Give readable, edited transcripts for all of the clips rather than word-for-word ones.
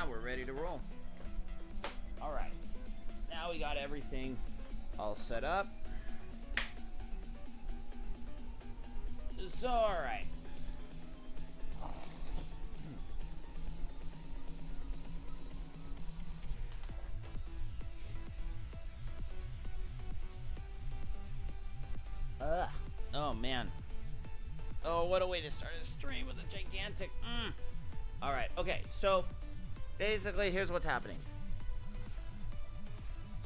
Yeah, we're ready to roll. All right. Now we got everything all set up. So, all right. Oh, man. Oh, what a way to start a stream with a gigantic... All right, okay, so basically here's what's happening.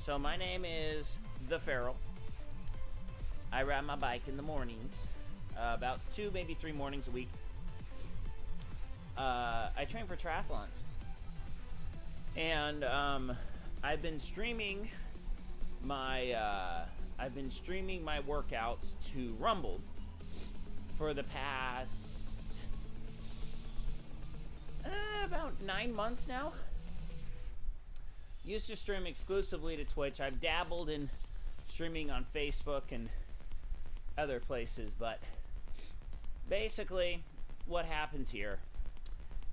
So my name is The Feral. I ride my bike in the mornings, about 2, maybe 3 mornings a week. I train for triathlons. And I've been streaming my workouts to Rumble for the past about 9 months now. Used to stream exclusively to Twitch. I've dabbled in streaming on Facebook and other places, but basically what happens here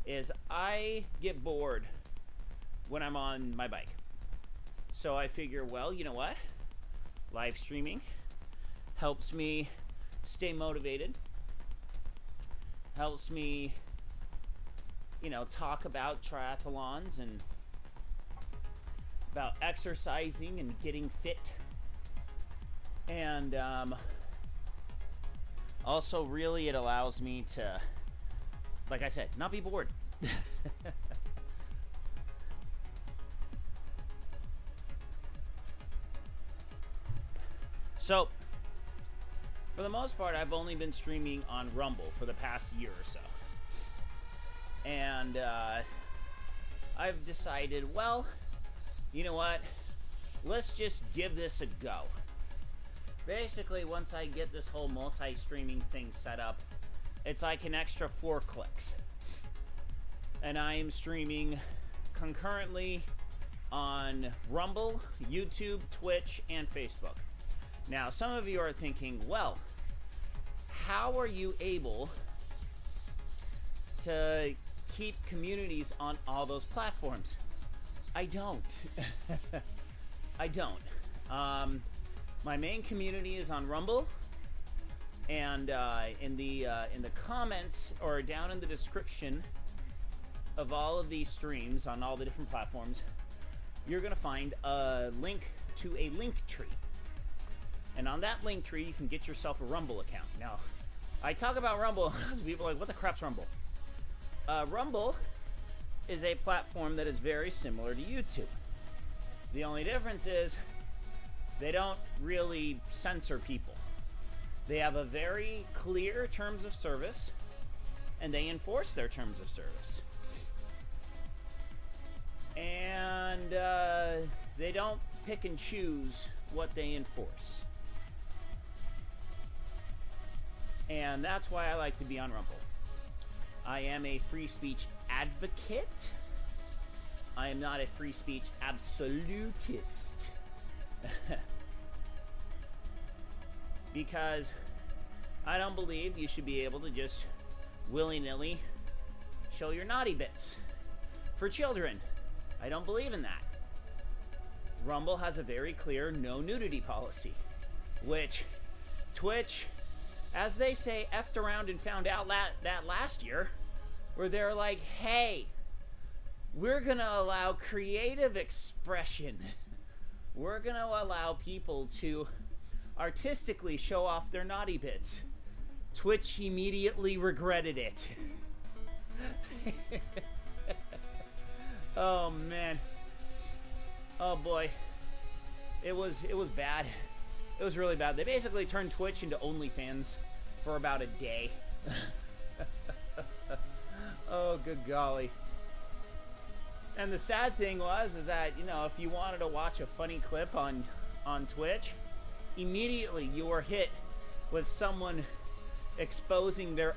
is I get bored when I'm on my bike. So I figure, well, you know what? Live streaming helps me stay motivated, helps me, talk about triathlons and about exercising and getting fit. And also really it allows me to, like I said, not be bored. So, for the most part, I've only been streaming on Rumble for the past year or so. And I've decided, well, you know what? Let's just give this a go. Basically, once I get this whole multi-streaming thing set up, it's like an extra 4 clicks. And I am streaming concurrently on Rumble, YouTube, Twitch, and Facebook. Now, some of you are thinking, well, how are you able to keep communities on all those platforms? I don't. I don't. My main community is on Rumble, and in the comments or down in the description of all of these streams on all the different platforms, you're gonna find a link to a linktree. And on that link tree, you can get yourself a Rumble account. Now, I talk about Rumble, people are like, what the crap's Rumble? Rumble is a platform that is very similar to YouTube. The only difference is they don't really censor people. They have a very clear terms of service, and they enforce their terms of service. And they don't pick and choose what they enforce. And that's why I like to be on Rumble. I am a free speech advocate. I am not a free speech absolutist. Because I don't believe you should be able to just willy-nilly show your naughty bits for children. I don't believe in that. Rumble has a very clear no nudity policy, which Twitch, as they say, effed around and found out that last year, where they're like, hey, we're going to allow creative expression. We're going to allow people to artistically show off their naughty bits. Twitch immediately regretted it. Oh, man. Oh, boy. It was bad. It was really bad. They basically turned Twitch into OnlyFans for about a day. Oh, good golly. And the sad thing is that, if you wanted to watch a funny clip on Twitch, immediately you were hit with someone exposing their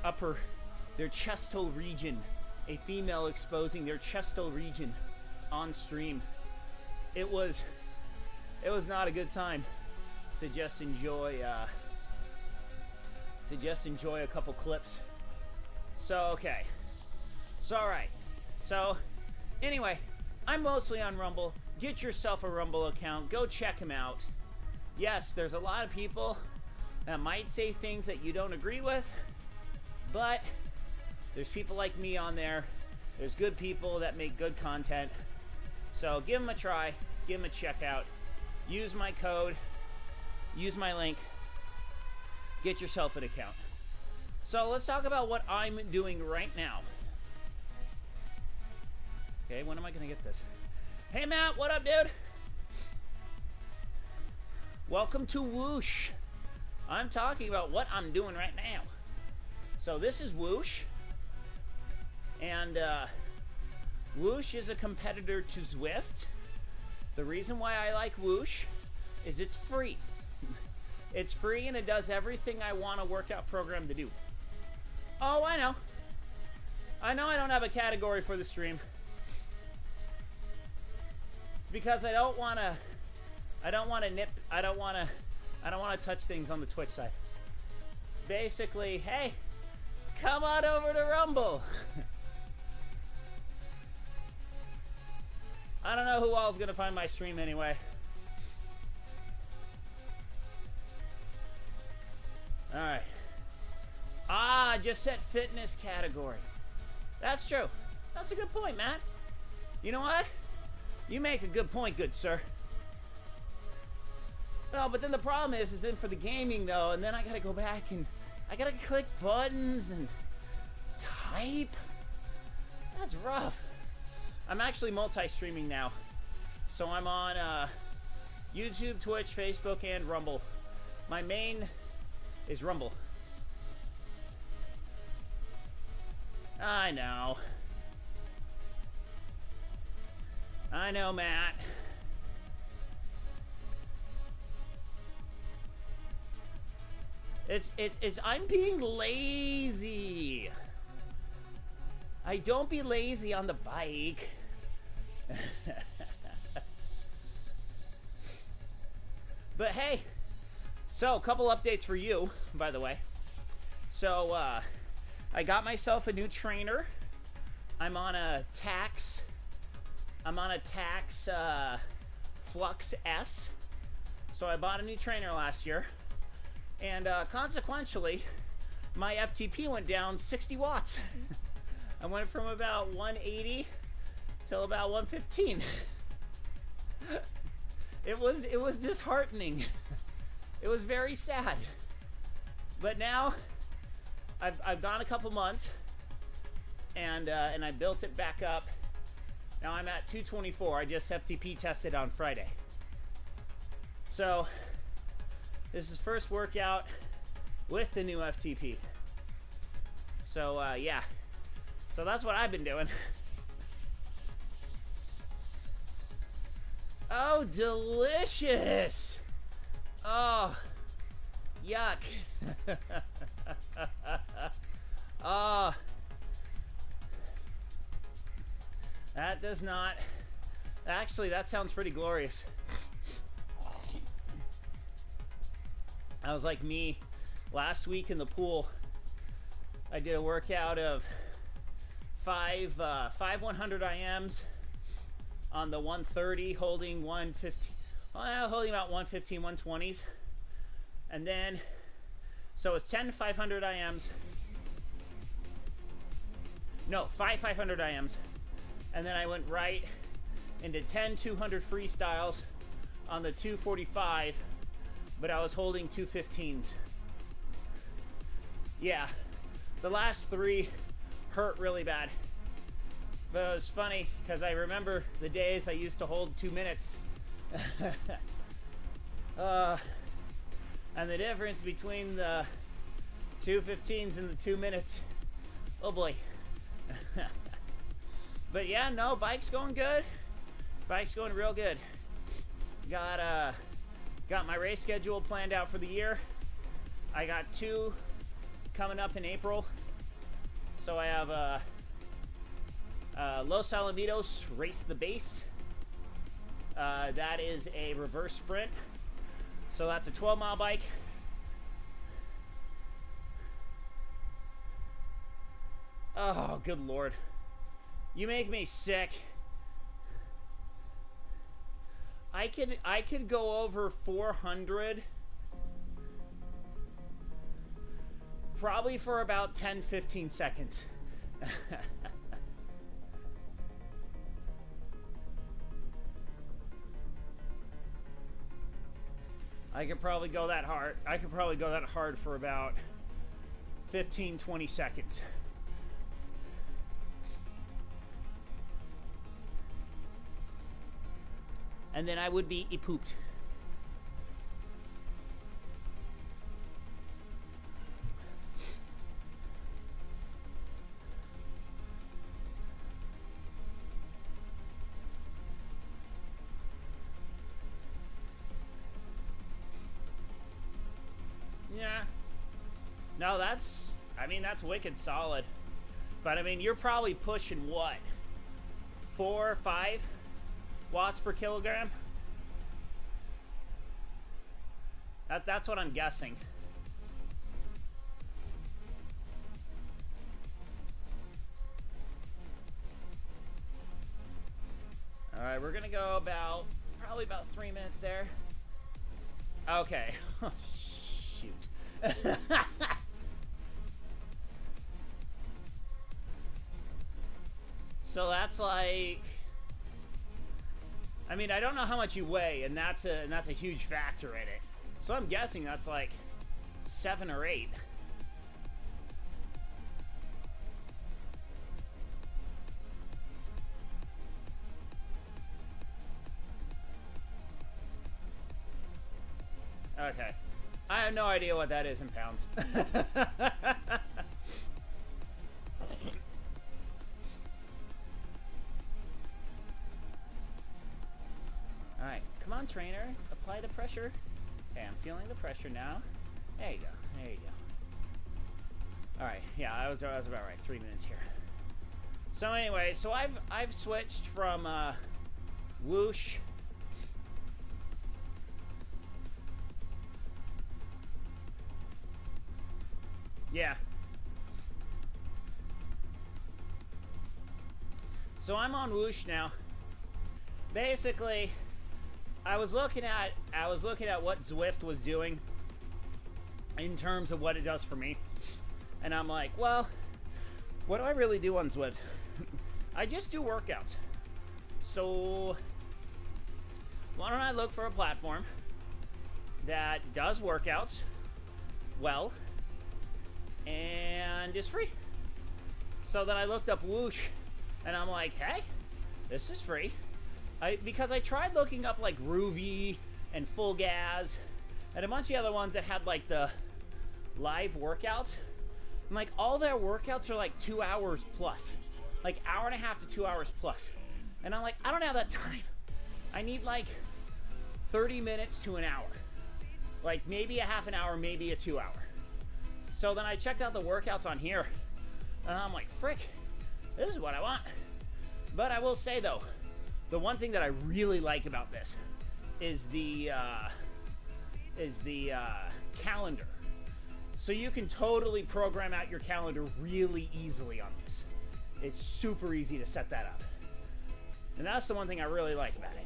chestal region. A female exposing their chestal region on stream. It was not a good time to just enjoy a couple clips. So, okay. So, all right. So, Anyway, I'm mostly on Rumble. Get yourself a Rumble account. Go check him out. Yes, there's a lot of people that might say things that you don't agree with, but there's people like me on there. There's good people that make good content. So give them a try. Give them a check out. Use my code. Use my link. Get yourself an account. So let's talk about what I'm doing right now. Okay, when am I going to get this? Hey, Matt, what up, dude? Welcome to Whoosh. I'm talking about what I'm doing right now. So this is Whoosh. And Whoosh is a competitor to Zwift. The reason why I like Whoosh is it's free. It's free and it does everything I want a workout program to do. Oh, I know. I know I don't have a category for the stream. It's because I don't want to touch things on the Twitch side. It's basically, hey, come on over to Rumble. I don't know who all is going to find my stream anyway. Alright. Just set fitness category. That's true. That's a good point, Matt. You know what? You make a good point, good sir. No, but then the problem is then for the gaming though, and then I gotta go back and I gotta click buttons and type. That's rough. I'm actually multi-streaming now. So I'm on YouTube, Twitch, Facebook, and Rumble. My main is Rumble. I know. I know, Matt. It's I'm being lazy. I don't be lazy on the bike. But hey, so a couple updates for you, by the way. So I got myself a new trainer. I'm on a Tax Flux S. So I bought a new trainer last year, and consequentially, my FTP went down 60 watts. I went from about 180 till about 115. It was disheartening. It was very sad. But now I've gone a couple months, and I built it back up. Now I'm at 224. I just FTP tested on Friday. So this is first workout with the new FTP. So yeah. So that's what I've been doing. Oh, delicious. Oh, yuck. Oh, that does not. Actually, that sounds pretty glorious. That was like me last week in the pool. I did a workout of five 100 IMs on the 130, holding 150, holding about 115, 120s. And then, so it's 10 500 IMs. No, 500 IMs. And then I went right into 10 200 freestyles on the 245, but I was holding 215s. Yeah, the last three hurt really bad. But it was funny because I remember the days I used to hold 2 minutes. And the difference between the 215s and the 2 minutes. Oh boy. But yeah, no, bike's going good. Bike's going real good. Got my race schedule planned out for the year. I got 2 coming up in April. So I have Los Alamitos Race the Base. That is a reverse sprint. So that's a 12-mile bike. Oh, good Lord. You make me sick. I could go over 400 probably for about 10-15 seconds. I could probably go that hard. I could probably go that hard for about 15-20 seconds. And then I would be pooped. Yeah. No, that's, I mean, that's wicked solid. But I mean, you're probably pushing what? 4 or 5 watts per kilogram? That's what I'm guessing. All right, we're gonna go probably about 3 minutes there. Okay. Oh, shoot. So that's like, I mean, I don't know how much you weigh, and that's a huge factor in it. So I'm guessing that's like 7 or 8. Okay. I have no idea what that is in pounds. Alright, come on, trainer. Apply the pressure. Okay, I'm feeling the pressure now. There you go. There you go. Alright, yeah, I was about right. 3 minutes here. So anyway, so I've switched from Whoosh. Yeah. So I'm on Whoosh now. Basically, I was looking at what Zwift was doing in terms of what it does for me. And I'm like, well, what do I really do on Zwift? I just do workouts. So why don't I look for a platform that does workouts well and is free? So then I looked up Whoosh, and I'm like, hey, this is free. Because I tried looking up like Groovy and Full Gas and a bunch of other ones that had like the live workouts. And like all their workouts are like 2 hours plus, like 1.5 hours to 2 hours plus. And I'm like, I don't have that time. I need like 30 minutes to an hour, like maybe a half an hour, maybe a 2 hour. So then I checked out the workouts on here, and I'm like, frick, this is what I want. But I will say though, the one thing that I really like about this is the calendar. So you can totally program out your calendar really easily on this. It's super easy to set that up. And that's the one thing I really like about it.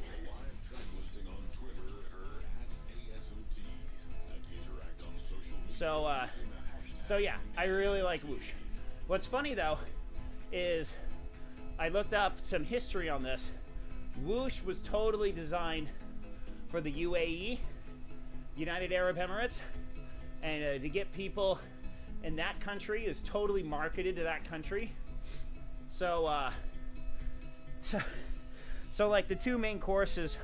So yeah, I really like Whoosh. What's funny though is I looked up some history on this. Whoosh was totally designed for the UAE, United Arab Emirates, and to get people in that country is totally marketed to that country. So like the 2 main courses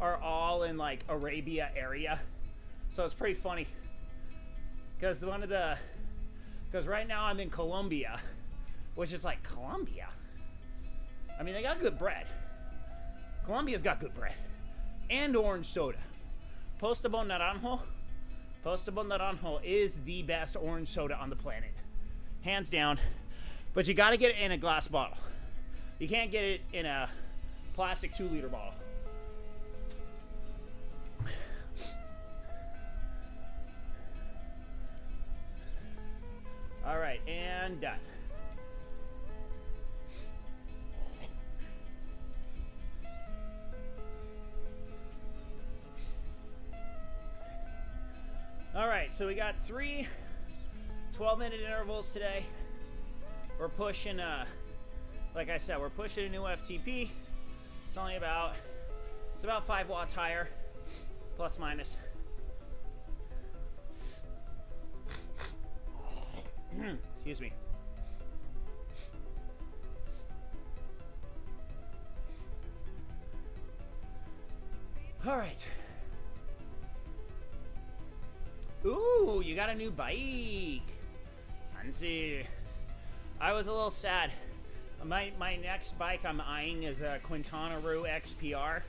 are all in like Arabia area. So it's pretty funny because right now I'm in Colombia, which is like Colombia. I mean, they got good bread. Colombia's got good bread and orange soda. Postobon Naranjo is the best orange soda on the planet, hands down. But you got to get it in a glass bottle. You can't get it in a plastic 2-liter bottle. All right, and done. right, so we got 3 12-minute intervals today. We're pushing, like I said, we're pushing a new FTP. It's only about, it's about 5 watts higher, plus minus. Excuse me. All right. Ooh, you got a new bike. Fancy. I was a little sad. My next bike I'm eyeing is a Quintana Roo XPR.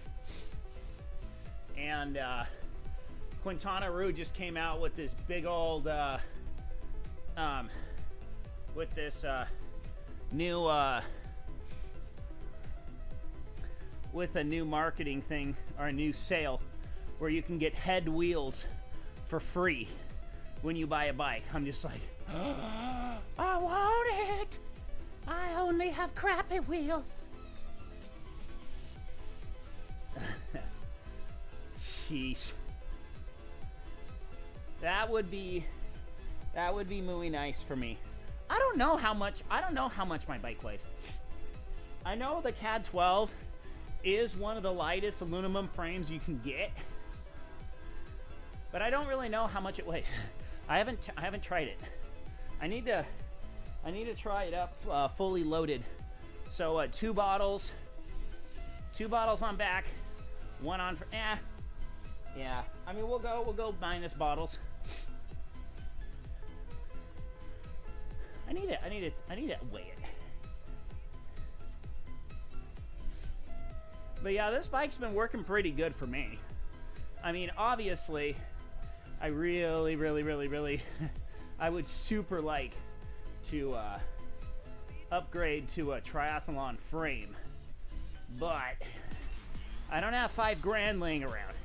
And Quintana Roo just came out with this big old with this new with a new marketing thing or a new sale where you can get head wheels for free when you buy a bike. I'm just like, oh, I want it. I only have crappy wheels. Sheesh. That would be muy nice for me. I don't know how much my bike weighs. I know the CAD 12 is one of the lightest aluminum frames you can get, but I don't really know how much it weighs. I haven't tried it. I need to try it up fully loaded. So 2 bottles on back, 1 on for yeah. I mean we'll go minus bottles. I need to weigh it. But yeah, this bike's been working pretty good for me. I mean, obviously, I really I would super like to upgrade to a triathlon frame, but I don't have $5,000 laying around.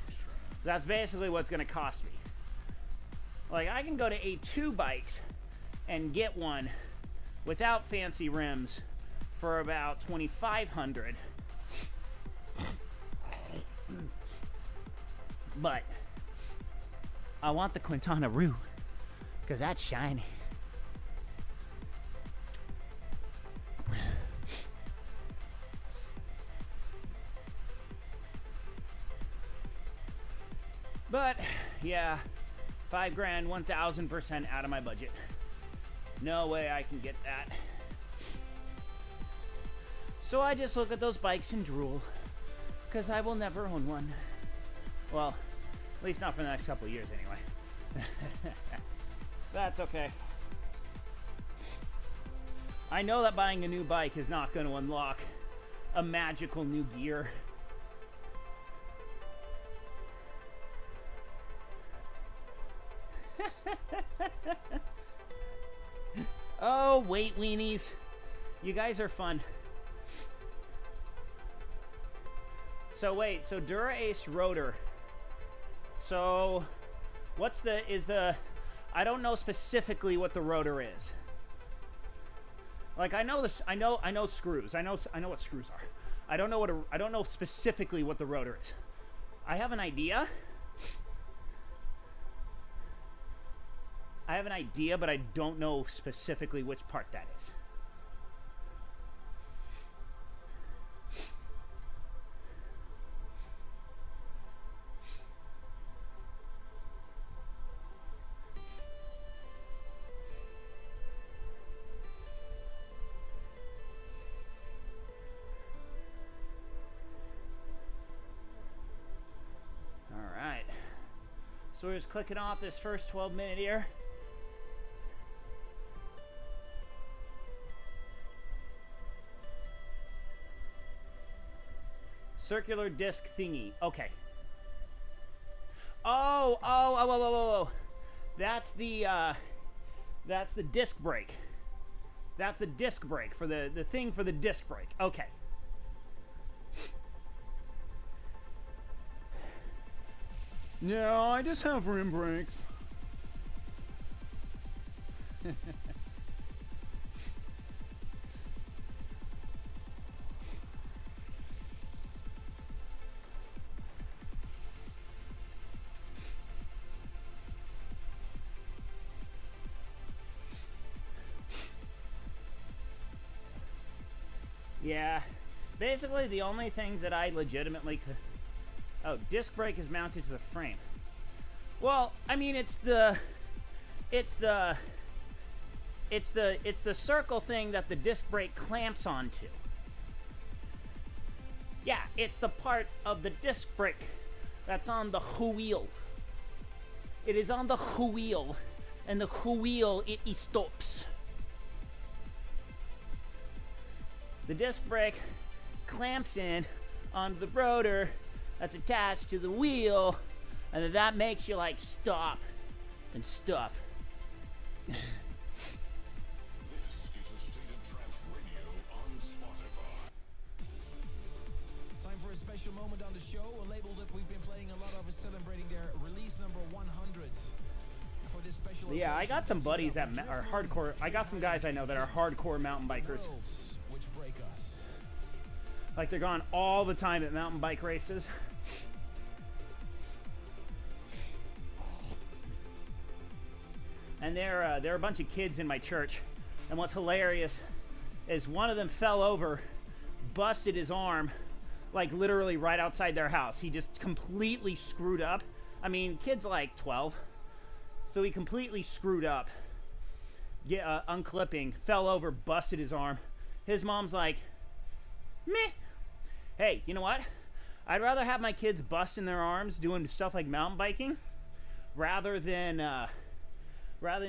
That's basically what's gonna cost me. Like, I can go to A2 bikes and get one without fancy rims for about $2,500. But I want the Quintana Roo because that's shiny. But yeah, $5,000, 1,000% out of my budget. No way I can get that. So I just look at those bikes and drool because I will never own one. Well, at least not for the next couple of years anyway. That's okay. I know that buying a new bike is not going to unlock a magical new gear. Oh, wait, weenies. You guys are fun. So wait, so Dura Ace rotor. So I don't know specifically what the rotor is. Like I know screws. I know what screws are. I don't know specifically what the rotor is. I have an idea. But I don't know specifically which part that is. So we're just clicking off this first 12-minute here. Circular disc thingy. Okay. Oh. That's the disc brake. That's the disc brake for the thing for the disc brake. Okay. No, I just have rim brakes. Yeah. Basically, the only things that I legitimately could... Oh, disc brake is mounted to the frame. Well, I mean, it's the circle thing that the disc brake clamps onto. Yeah, it's the part of the disc brake that's on the wheel. It is on the wheel, and the wheel it stops. The disc brake clamps in onto the rotor that's attached to the wheel, and then that makes you like stop and stuff. This is a State of Trance Radio on Spotify. Time for a special moment on the show, a label that we've been playing a lot of is celebrating their release number 100. For this special Yeah, I got some buddies that are hardcore. I got some guys I know that are hardcore mountain bikers. Which break us. Like they're gone all the time at mountain bike races. And they're a bunch of kids in my church. And what's hilarious is one of them fell over, busted his arm, like literally right outside their house. He just completely screwed up. I mean, kid's like 12. So he completely screwed up. Unclipping, fell over, busted his arm. His mom's like, meh. Hey, you know what? I'd rather have my kids busting their arms doing stuff like mountain biking rather than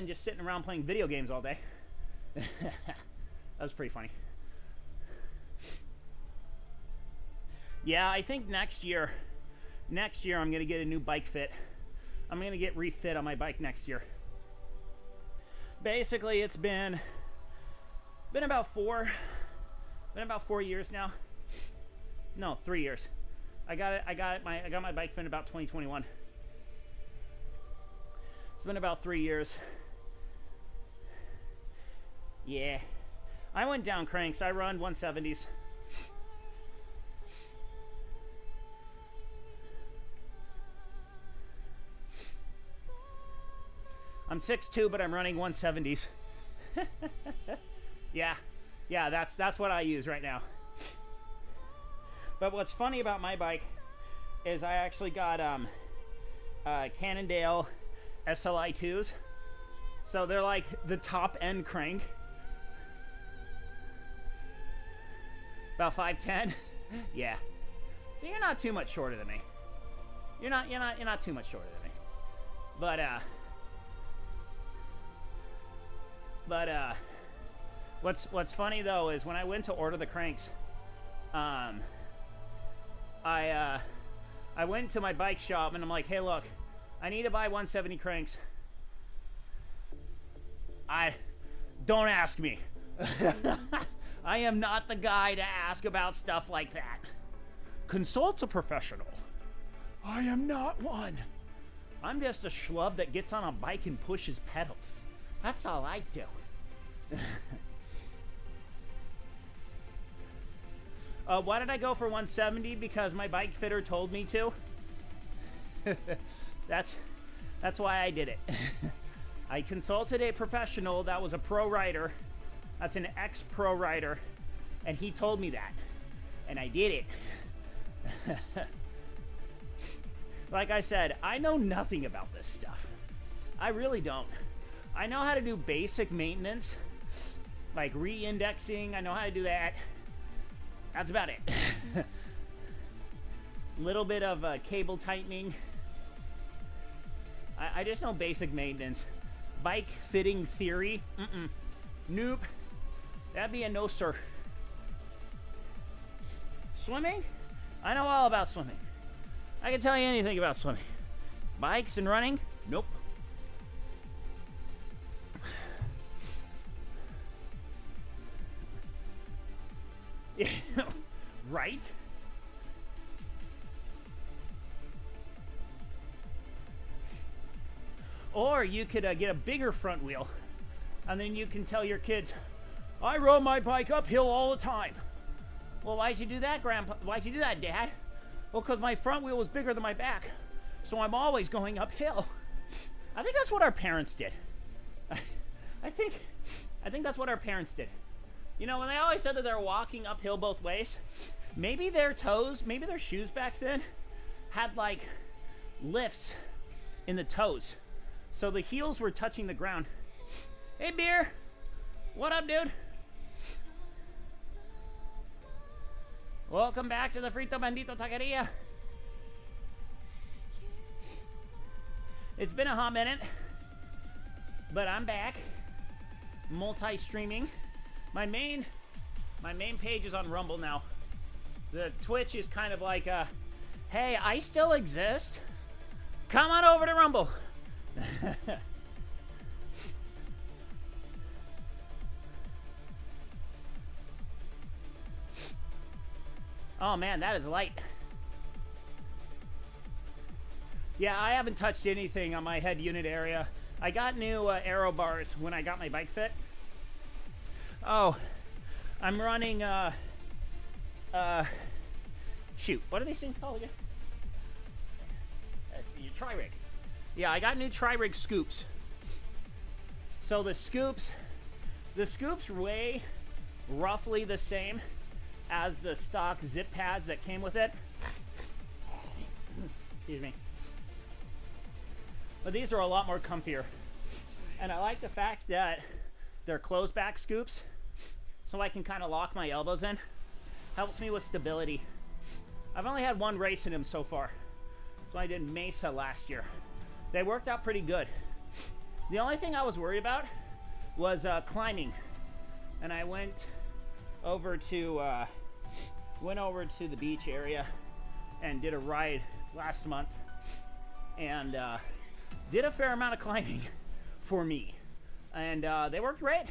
just sitting around playing video games all day. That was pretty funny. Yeah, I think next year I'm gonna get a new bike fit. I'm gonna get refit on my bike next year. Basically, it's been about 4 years now. No, 3 years. I got my bike fit in about 2021. It's been about 3 years. Yeah. I went down cranks. I run 170s. I'm 6'2", but I'm running 170s. Yeah, that's what I use right now. But what's funny about my bike is I actually got Cannondale SLI 2s. So they're like the top end crank. About 5'10". Yeah. So you're not too much shorter than me. You're not too much shorter than me. But what's funny though is when I went to order the cranks, I went to my bike shop and I'm like, hey, look, I need to buy 170 cranks. Don't ask me. I am not the guy to ask about stuff like that. Consult a professional. I am not one. I'm just a schlub that gets on a bike and pushes pedals. That's all I do. Why did I go for 170? Because my bike fitter told me to. That's why I did it. I consulted a professional that was a pro rider. That's an ex-pro rider. And he told me that. And I did it. Like I said, I know nothing about this stuff. I really don't. I know how to do basic maintenance. Like re-indexing. I know how to do that. That's about it. Little bit of cable tightening. I just know basic maintenance. Bike fitting theory. Nope. That'd be a no, sir. Swimming? I know all about swimming. I can tell you anything about swimming. Bikes and running? Nope. Right? Or you could get a bigger front wheel, and then you can tell your kids, I rode my bike uphill all the time. Well, why'd you do that, Grandpa? Why'd you do that, Dad? Well, because my front wheel was bigger than my back, so I'm always going uphill. I think that's what our parents did. I think that's what our parents did. You know, when they always said that they're walking uphill both ways, maybe their toes, maybe their shoes back then had like lifts in the toes. So the heels were touching the ground. Hey, Beer. What up, dude? Welcome back to the Frito Bandito Taqueria. It's been a hot minute, but I'm back. Multi-streaming. My main page is on Rumble now. The Twitch is kind of like, hey, I still exist. Come on over to Rumble. Oh man, that is light. Yeah, I haven't touched anything on my head unit area. I got new aero bars when I got my bike fit. Oh, I'm running, shoot, what are these things called again? Let's see, your tri-rig. Yeah, I got new tri-rig scoops. So the scoops weigh roughly the same as the stock zip pads that came with it. Excuse me. But these are a lot more comfier. And I like the fact that they're closed back scoops, so I can kind of lock my elbows in. Helps me with stability. I've only had one race in them so far. So I did Mesa last year. They worked out pretty good. The only thing I was worried about was climbing. And I went over to the beach area and did a ride last month. And did a fair amount of climbing for me. And they worked great.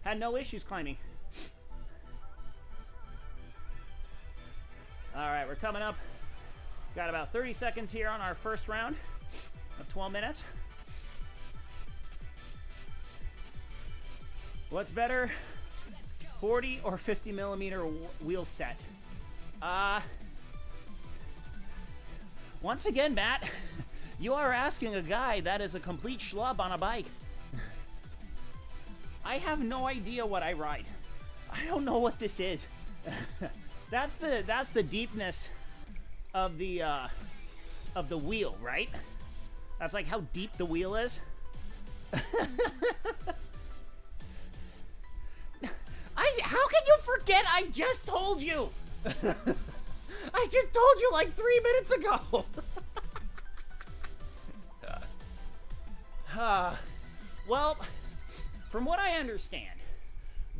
Had no issues climbing. All right, we're coming up. Got about 30 seconds here on our first round of 12 minutes. What's better, 40 or 50 millimeter wheel set? Once again, Matt, you are asking a guy that is a complete schlub on a bike. I have no idea what I ride. I don't know what this is. That's the deepness of the wheel, right? That's like how deep the wheel is. How can you forget? I just told you. I just told you like 3 minutes ago. Well, from what I understand,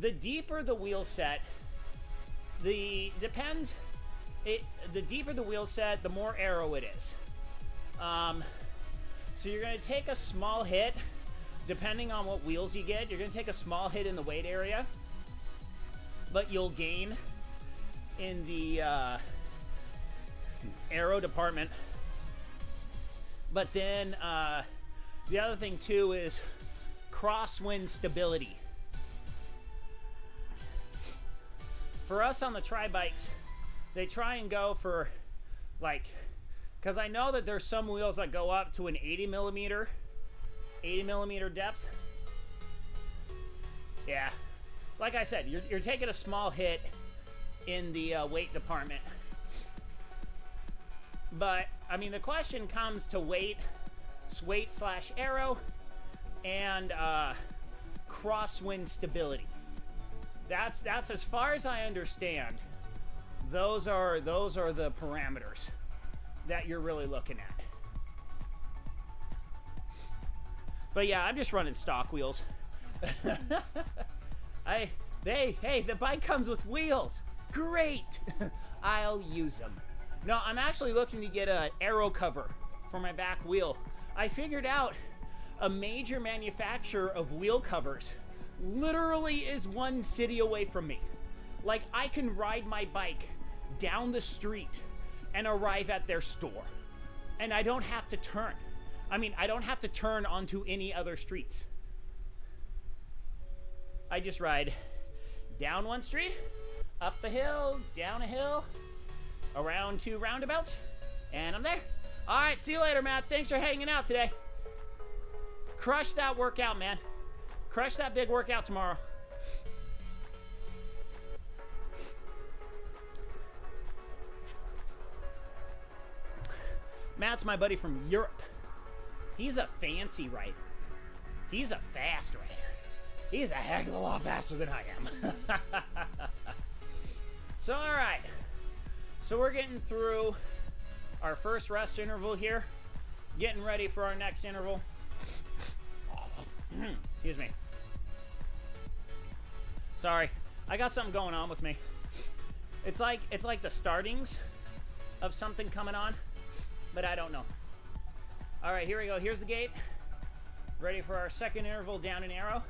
the deeper the wheel set, the deeper the wheel set, the more aero it is. So you're going to take a small hit, depending on what wheels you get. You're going to take a small hit in the weight area, but you'll gain in the aero department. But then the other thing too is crosswind stability. For us on the tri-bikes, they try and go for like, because I know that there's some wheels that go up to an 80 millimeter depth. Yeah, like I said, you're taking a small hit in the weight department. But I mean, the question comes to weight / aero, and crosswind stability. That's as far as I understand. Those are the parameters that you're really looking at. But yeah, I'm just running stock wheels. Hey, the bike comes with wheels. Great. I'll use them. No, I'm actually looking to get an aero cover for my back wheel. I figured out a major manufacturer of wheel covers literally is one city away from me. Like, I can ride my bike down the street and arrive at their store. And I don't have to turn. I mean, I don't have to turn onto any other streets. I just ride down one street, up a hill, down a hill, around 2 roundabouts, and I'm there. All right, see you later, Matt. Thanks for hanging out today. Crush that workout, man. Crush that big workout tomorrow. Matt's my buddy from Europe. He's a fancy rider. He's a fast rider. He's a heck of a lot faster than I am. So, all right. So we're getting through our first rest interval here. Getting ready for our next interval. Excuse me. Sorry. I got something going on with me. It's like the startings of something coming on, but I don't know. All right, here we go. Here's the gate. Ready for our second interval down and arrow.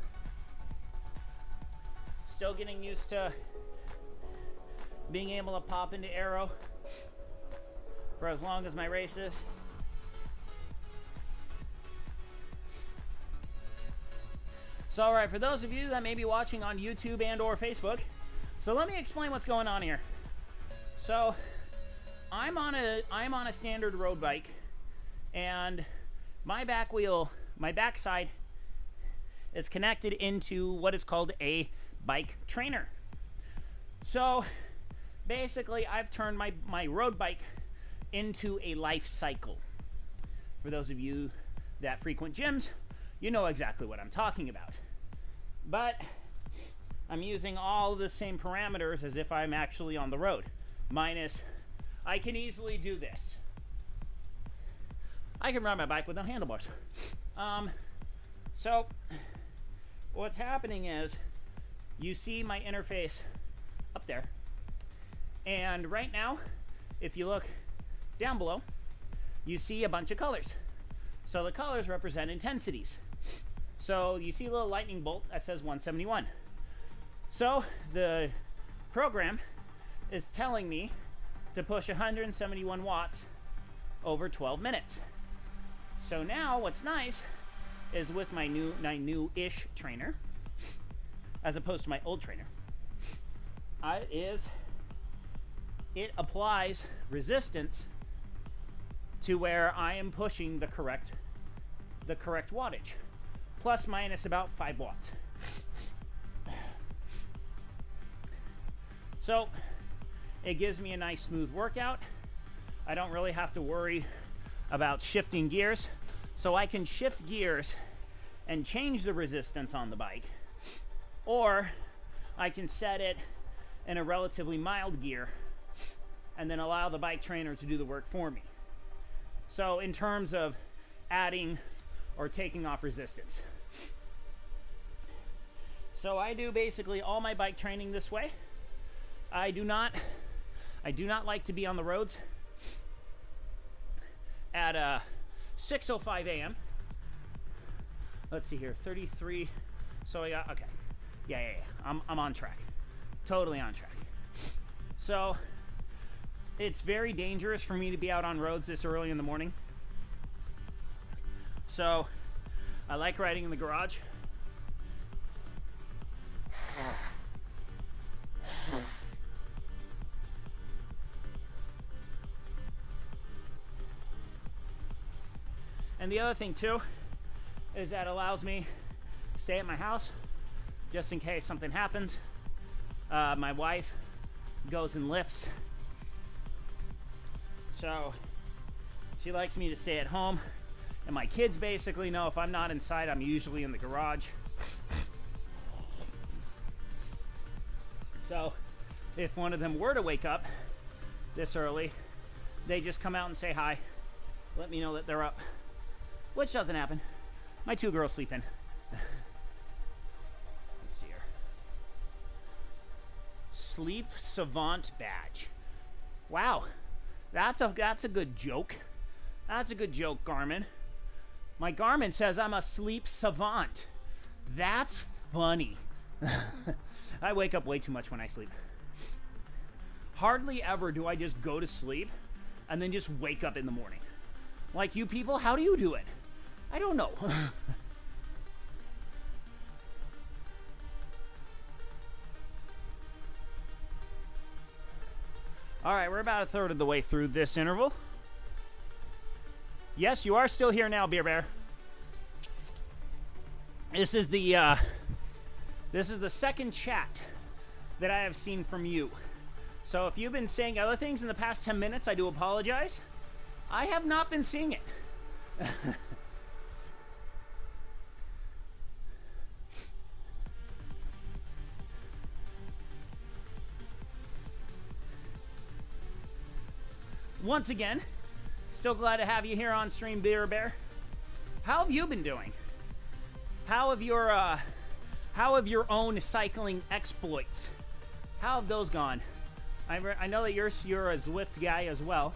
Still getting used to being able to pop into arrow for as long as my race is. So, all right, for those of you that may be watching on YouTube and or Facebook, so let me explain what's going on here. So, I'm on a standard road bike, and my backside is connected into what is called a bike trainer. So, basically, I've turned my road bike into a life cycle. For those of you that frequent gyms, you know exactly what I'm talking about. But I'm using all the same parameters as if I'm actually on the road. Minus, I can easily do this. I can ride my bike with no handlebars. So, what's happening is, you see my interface up there. And right now, if you look down below, you see a bunch of colors. So the colors represent intensities. So you see a little lightning bolt that says 171. So the program is telling me to push 171 watts over 12 minutes. So now what's nice is with my new-ish trainer, as opposed to my old trainer, it applies resistance to where I am pushing the correct wattage, plus minus about 5 watts. So it gives me a nice smooth workout. I don't really have to worry about shifting gears, so I can shift gears and change the resistance on the bike, or I can set it in a relatively mild gear and then allow the bike trainer to do the work for me. So in terms of adding or taking off resistance. So I do basically all my bike training this way. I do not like to be on the roads at 6:05 a.m. Let's see here, 33. So I got, okay. Yeah. I'm on track. Totally on track. So it's very dangerous for me to be out on roads this early in the morning. So I like riding in the garage. And the other thing too is that allows me to stay at my house just in case something happens. My wife goes and lifts, so she likes me to stay at home, and my kids basically know if I'm not inside, I'm usually in the garage. So if one of them were to wake up this early, they just come out and say hi, let me know that they're up, which doesn't happen. My 2 girls sleep in. Let's see here. Sleep Savant badge. Wow, that's a good joke. That's a good joke, Garmin. My Garmin says I'm a sleep savant. That's funny. I wake up way too much when I sleep. Hardly ever do I just go to sleep and then just wake up in the morning. Like you people, how do you do it? I don't know. All right, we're about a third of the way through this interval. Yes, you are still here now, Beer Bear. This is the second chat that I have seen from you. So if you've been saying other things in the past 10 minutes, I do apologize. I have not been seeing it. Once again, still glad to have you here on stream, Beer Bear. How have you been doing? How have your own cycling exploits? How have those gone? I know that you're a Zwift guy as well.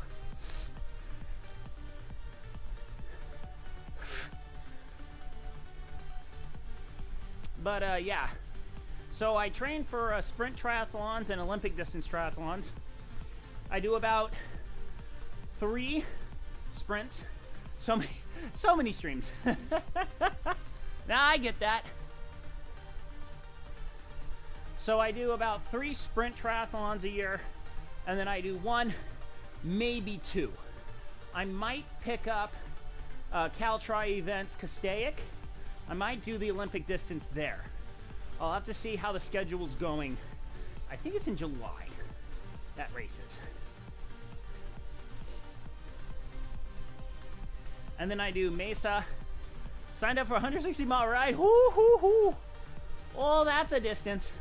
But yeah, so I train for sprint triathlons and Olympic distance triathlons. I do about 3 sprints. So many streams. Now I get that. So I do about 3 sprint triathlons a year, and then I do 1, maybe 2. I might pick up Caltri events Castaic. I might do the Olympic distance there. I'll have to see how the schedule's going. I think it's in July that races. And then I do Mesa. Signed up for a 160 mile ride. Hoo hoo hoo. Oh, that's a distance.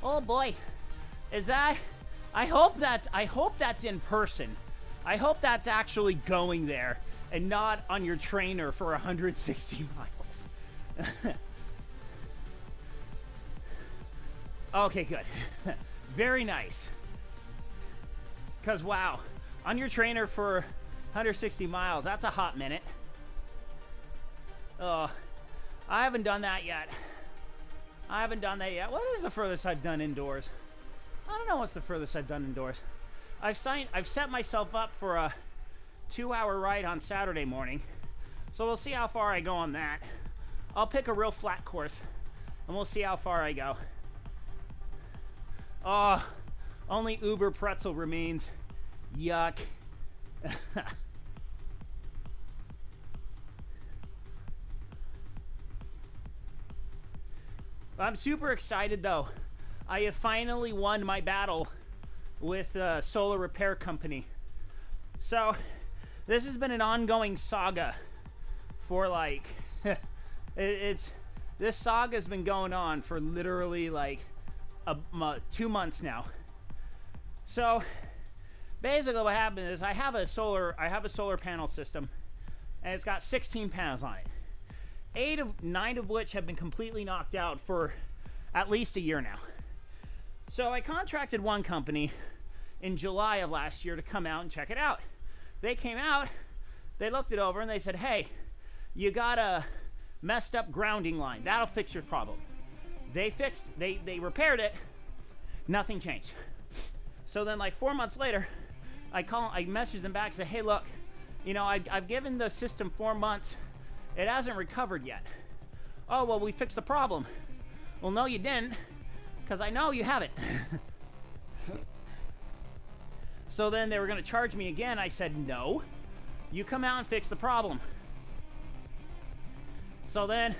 Oh boy. Is that? I hope that's in person. I hope that's actually going there and not on your trainer for 160 miles. Okay, good. Very nice. Because, wow, on your trainer for 160 miles, that's a hot minute. I haven't done that yet. What is the furthest I've done indoors? I don't know what's the furthest I've done indoors. I've set myself up for a 2-hour ride on Saturday morning. So we'll see how far I go on that. I'll pick a real flat course and we'll see how far I go. Oh, only Uber pretzel remains. Yuck. I'm super excited though. I have finally won my battle with a solar repair company. So this has been an ongoing saga for like this saga's been going on for literally like 2 months now. So basically what happened is I have a solar panel system and it's got 16 panels on it. 9 of which have been completely knocked out for at least a year now. So I contracted one company in July of last year to come out and check it out. They came out, they looked it over and they said, hey, you got a messed up grounding line. That'll fix your problem. They repaired it, nothing changed. So then like 4 months later, I messaged them back and said, hey look, you know, I've given the system 4 months. It hasn't recovered yet. Oh, well, we fixed the problem. Well, no, you didn't, because I know you haven't. So then they were going to charge me again. I said, no, you come out and fix the problem. So then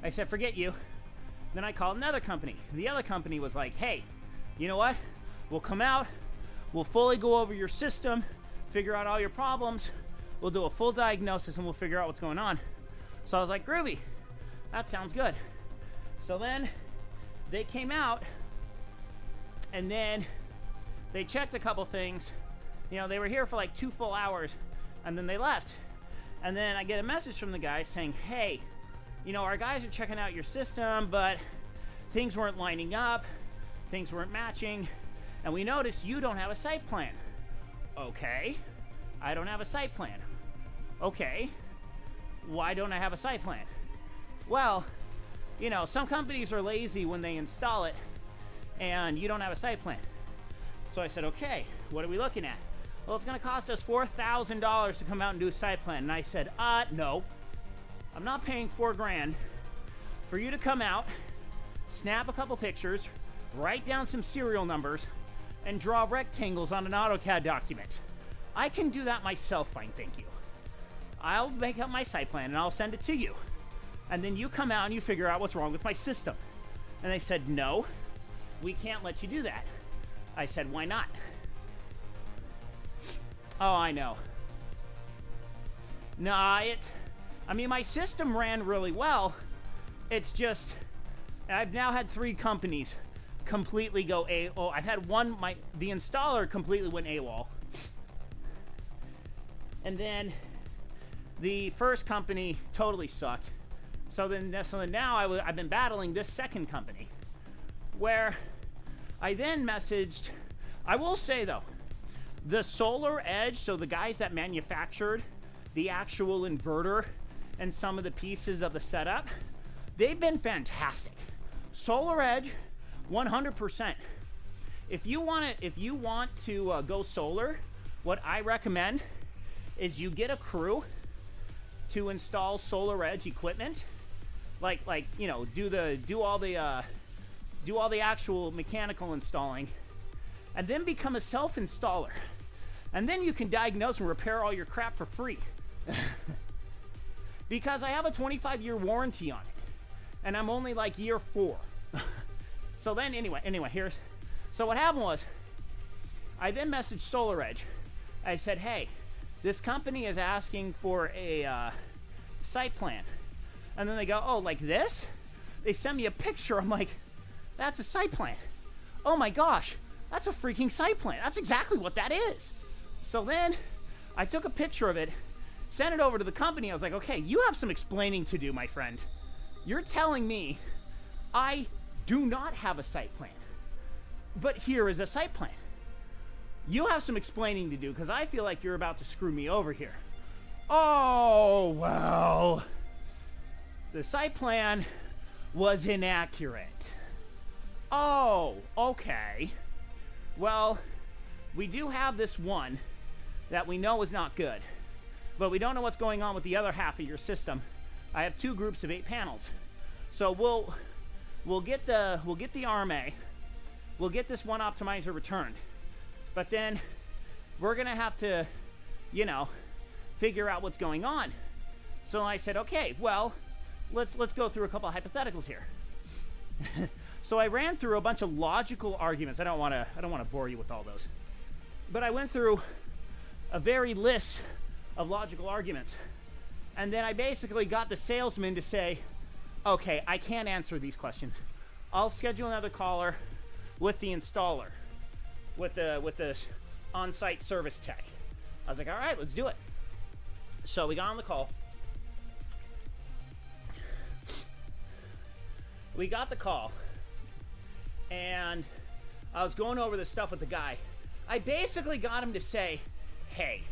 I said, forget you. Then I called another company. The other company was like, hey, you know what? We'll come out. We'll fully go over your system, figure out all your problems. We'll do a full diagnosis and we'll figure out what's going on. So I was like, groovy. That sounds good. So then they came out and then they checked a couple things. You know, they were here for like 2 full hours and then they left. And then I get a message from the guy saying, hey, you know, our guys are checking out your system, but things weren't lining up, things weren't matching, and we noticed you don't have a site plan. Okay, I don't have a site plan. Okay, why don't I have a site plan? Well, you know, some companies are lazy when they install it, and you don't have a site plan. So I said, okay, what are we looking at? Well, it's gonna cost us $4,000 to come out and do a site plan. And I said, no. I'm not paying $4,000 for you to come out, snap a couple pictures, write down some serial numbers, and draw rectangles on an AutoCAD document. I can do that myself, fine, thank you. I'll make up my site plan and I'll send it to you. And then you come out and you figure out what's wrong with my system. And they said, no, we can't let you do that. I said, why not? Oh, I know. Nah, I mean, my system ran really well. It's just, I've now had 3 companies completely go AWOL. I've had one, the installer completely went AWOL. And then the first company totally sucked. So then now I've been battling this second company, where I then messaged, I will say though, the Solar Edge, so the guys that manufactured the actual inverter and some of the pieces of the setup, they've been fantastic. Solar Edge, 100%. If you want to go solar, what I recommend is you get a crew to install Solar Edge equipment, like you know, do all the actual mechanical installing, and then become a self-installer, and then you can diagnose and repair all your crap for free. Because I have a 25-year warranty on it, and I'm only like year 4. So then anyway, so what happened was, I then messaged Solar Edge. I said, hey, this company is asking for a site plan. And then they go, oh, like this? They send me a picture. I'm like, that's a site plan. Oh my gosh, that's a freaking site plan. That's exactly what that is. So then I took a picture of it, sent it over to the company. I was like, okay, you have some explaining to do, my friend. You're telling me I do not have a site plan, but here is a site plan. You have some explaining to do, because I feel like you're about to screw me over here. Oh, well, the site plan was inaccurate. Oh, okay. Well, we do have this one that we know is not good, but we don't know what's going on with the other half of your system. I have 2 groups of 8 panels. So we'll get the RMA. We'll get this one optimizer returned. But then we're gonna have to, you know, figure out what's going on. So I said, okay, well, let's go through a couple of hypotheticals here. So I ran through a bunch of logical arguments. I don't want to bore you with all those, but I went through a very list of logical arguments, and then I basically got the salesman to say, okay, I can't answer these questions. I'll schedule another caller with the installer, with the on-site service tech. I was like, all right, let's do it. So we got on the call. We got the call, and I was going over the stuff with the guy. I basically got him to say, hey,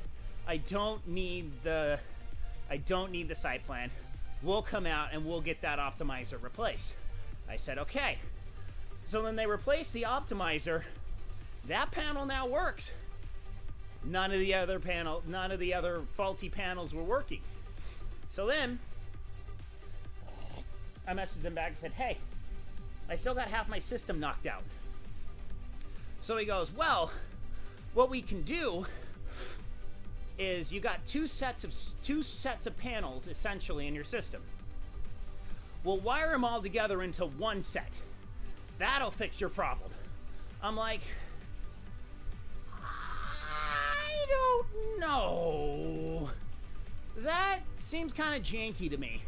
I don't need the site plan. We'll come out and we'll get that optimizer replaced. I said, okay. So then they replaced the optimizer. That panel now works. None of the other faulty panels were working. So then I messaged them back and said, hey, I still got half my system knocked out. So he goes, well, what we can do is you got two sets of panels essentially in your system. We'll wire them all together into one set. That'll fix your problem. I'm like, I don't know. That seems kind of janky to me.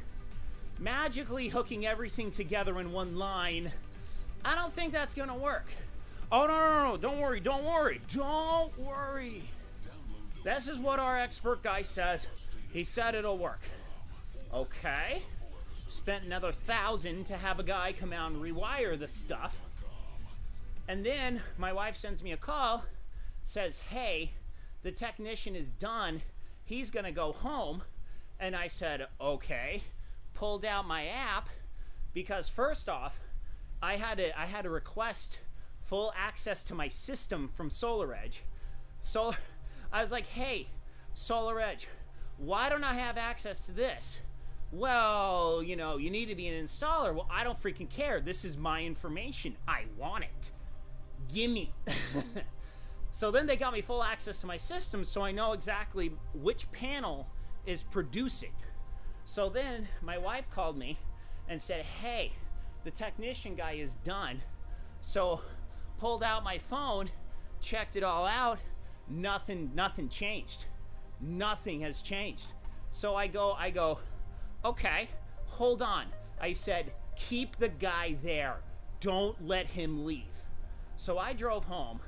Magically hooking everything together in one line, I don't think that's gonna work. Oh, no, don't worry. This is what our expert guy says. He said it'll work. Okay. Spent another $1,000 to have a guy come out and rewire the stuff. And then my wife sends me a call, says, hey, the technician is done. He's gonna go home. And I said, okay. Pulled out my app, because first off, I had to request full access to my system from Solar Edge. So I was like, hey, Solar Edge, why don't I have access to this? Well, you know, you need to be an installer. Well, I don't freaking care. This is my information. I want it. Gimme. So then they got me full access to my system, so I know exactly which panel is producing. So then my wife called me and said, hey, the technician guy is done. So pulled out my phone, checked it all out. Nothing changed. Nothing has changed. So I go, okay, hold on. I said, keep the guy there. Don't let him leave. So I drove home.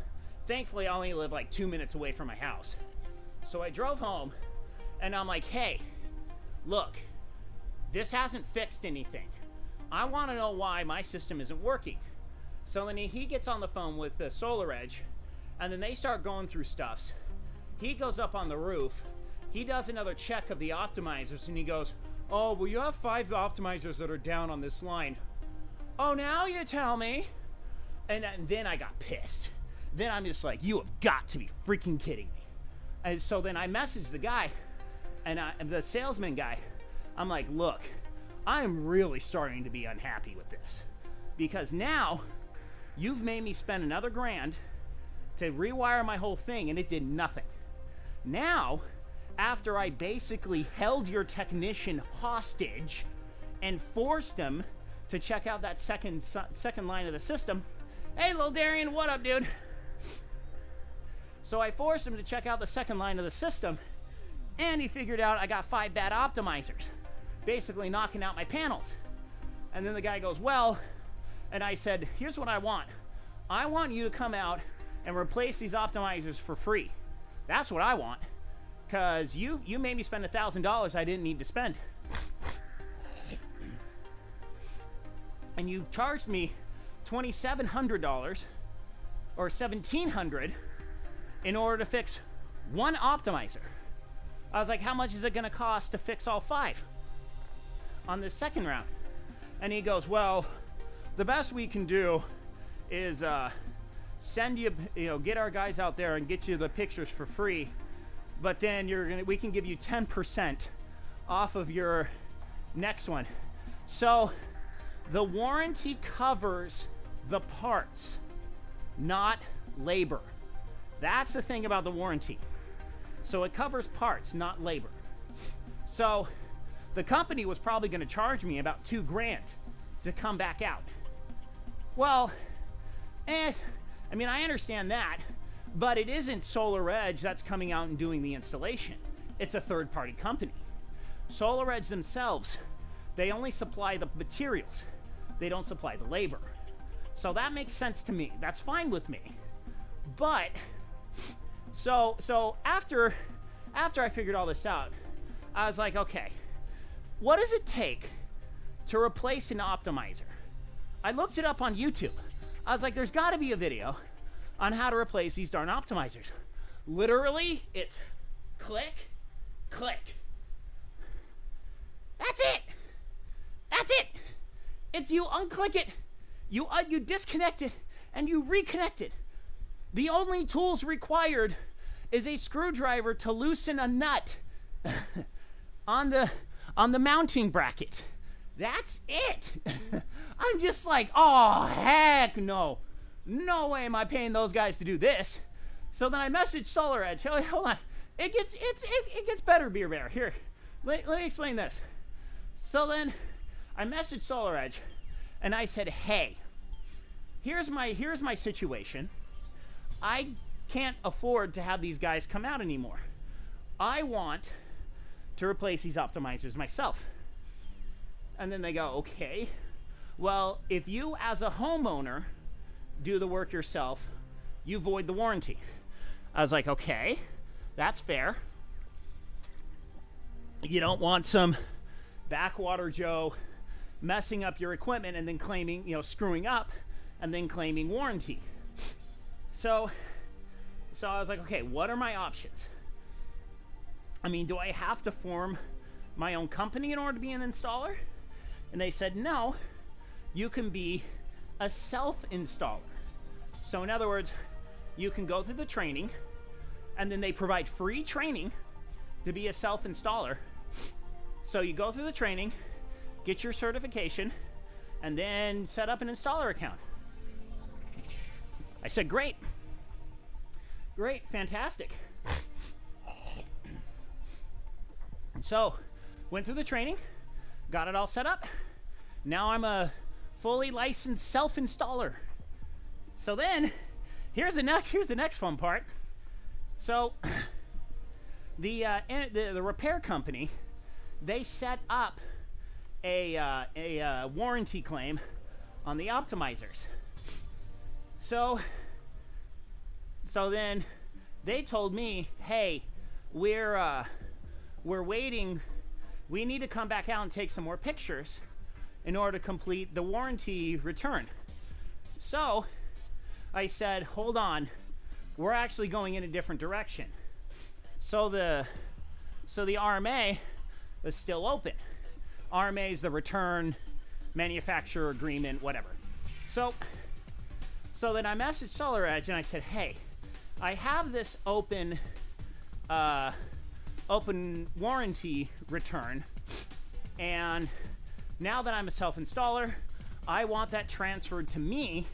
Thankfully, I only live like 2 minutes away from my house. So I drove home, and I'm like, hey, look, this hasn't fixed anything. I want to know why my system isn't working. So then he gets on the phone with the Solar Edge, and then they start going through stuffs. He goes up on the roof. He does another check of the optimizers, and he goes, oh, well, you have 5 optimizers that are down on this line. Oh, now you tell me. And then I got pissed. Then I'm just like, you have got to be freaking kidding me. And so then I messaged the guy, and the salesman guy. I'm like, look, I'm really starting to be unhappy with this. Because now you've made me spend another $1,000 to rewire my whole thing, and it did nothing. Now, after I basically held your technician hostage and forced him to check out that second line of the system. Hey, Lil Darian, what up, dude? So I forced him to check out the second line of the system, and he figured out I got 5 bad optimizers, basically knocking out my panels. And then the guy goes, well, and I said, here's what I want. I want you to come out and replace these optimizers for free. That's what I want. Because you made me spend $1,000 I didn't need to spend. And you charged me $2,700 or $1,700 in order to fix one optimizer. I was like, how much is it going to cost to fix all 5 on this second round? And he goes, well, the best we can do is send you, get our guys out there and get you the pictures for free. But then we can give you 10% off of your next one. So the warranty covers the parts, not labor. That's the thing about the warranty. So it covers parts, not labor. So the company was probably going to charge me about $2,000 to come back out. Well, I understand that, but it isn't Solar Edge that's coming out and doing the installation. It's a third-party company. Solar Edge themselves, they only supply the materials. They don't supply the labor. So that makes sense to me. That's fine with me. But so after I figured all this out, I was like, okay, what does it take to replace an optimizer? I looked it up on YouTube. I was like, there's got to be a video on how to replace these darn optimizers. Literally, it's click, click. That's it. That's it. It's you unclick it, you disconnect it, and you reconnect it. The only tools required is a screwdriver to loosen a nut on the mounting bracket. That's it. I'm just like, oh, heck no. No way am I paying those guys to do this. So then I messaged Solar Edge. Hold on. It gets better, Beer Bear. Here, let me explain this. So then I messaged Solar Edge, and I said, hey, here's my situation. I can't afford to have these guys come out anymore. I want to replace these optimizers myself. And then they go, okay, well, if you as a homeowner do the work yourself, you void the warranty. I was like, okay, that's fair. You don't want some backwater Joe messing up your equipment and then claiming, screwing up and then claiming warranty. So I was like, okay, what are my options? I mean, do I have to form my own company in order to be an installer? And they said, no, you can be a self-installer. So in other words, you can go through the training, and then they provide free training to be a self-installer. So you go through the training, get your certification, and then set up an installer account. I said, great, fantastic. So went through the training, got it all set up. Now I'm a fully licensed self-installer. So then, here's the next fun part. So the repair company they set up a warranty claim on the optimizers. So then they told me, hey, we're waiting. We need to come back out and take some more pictures in order to complete the warranty return. So I said, hold on, we're actually going in a different direction. So the RMA is still open. RMA is the return manufacturer agreement, whatever. So then I messaged SolarEdge and I said, hey, I have this open warranty return, and now that I'm a self-installer, I want that transferred to me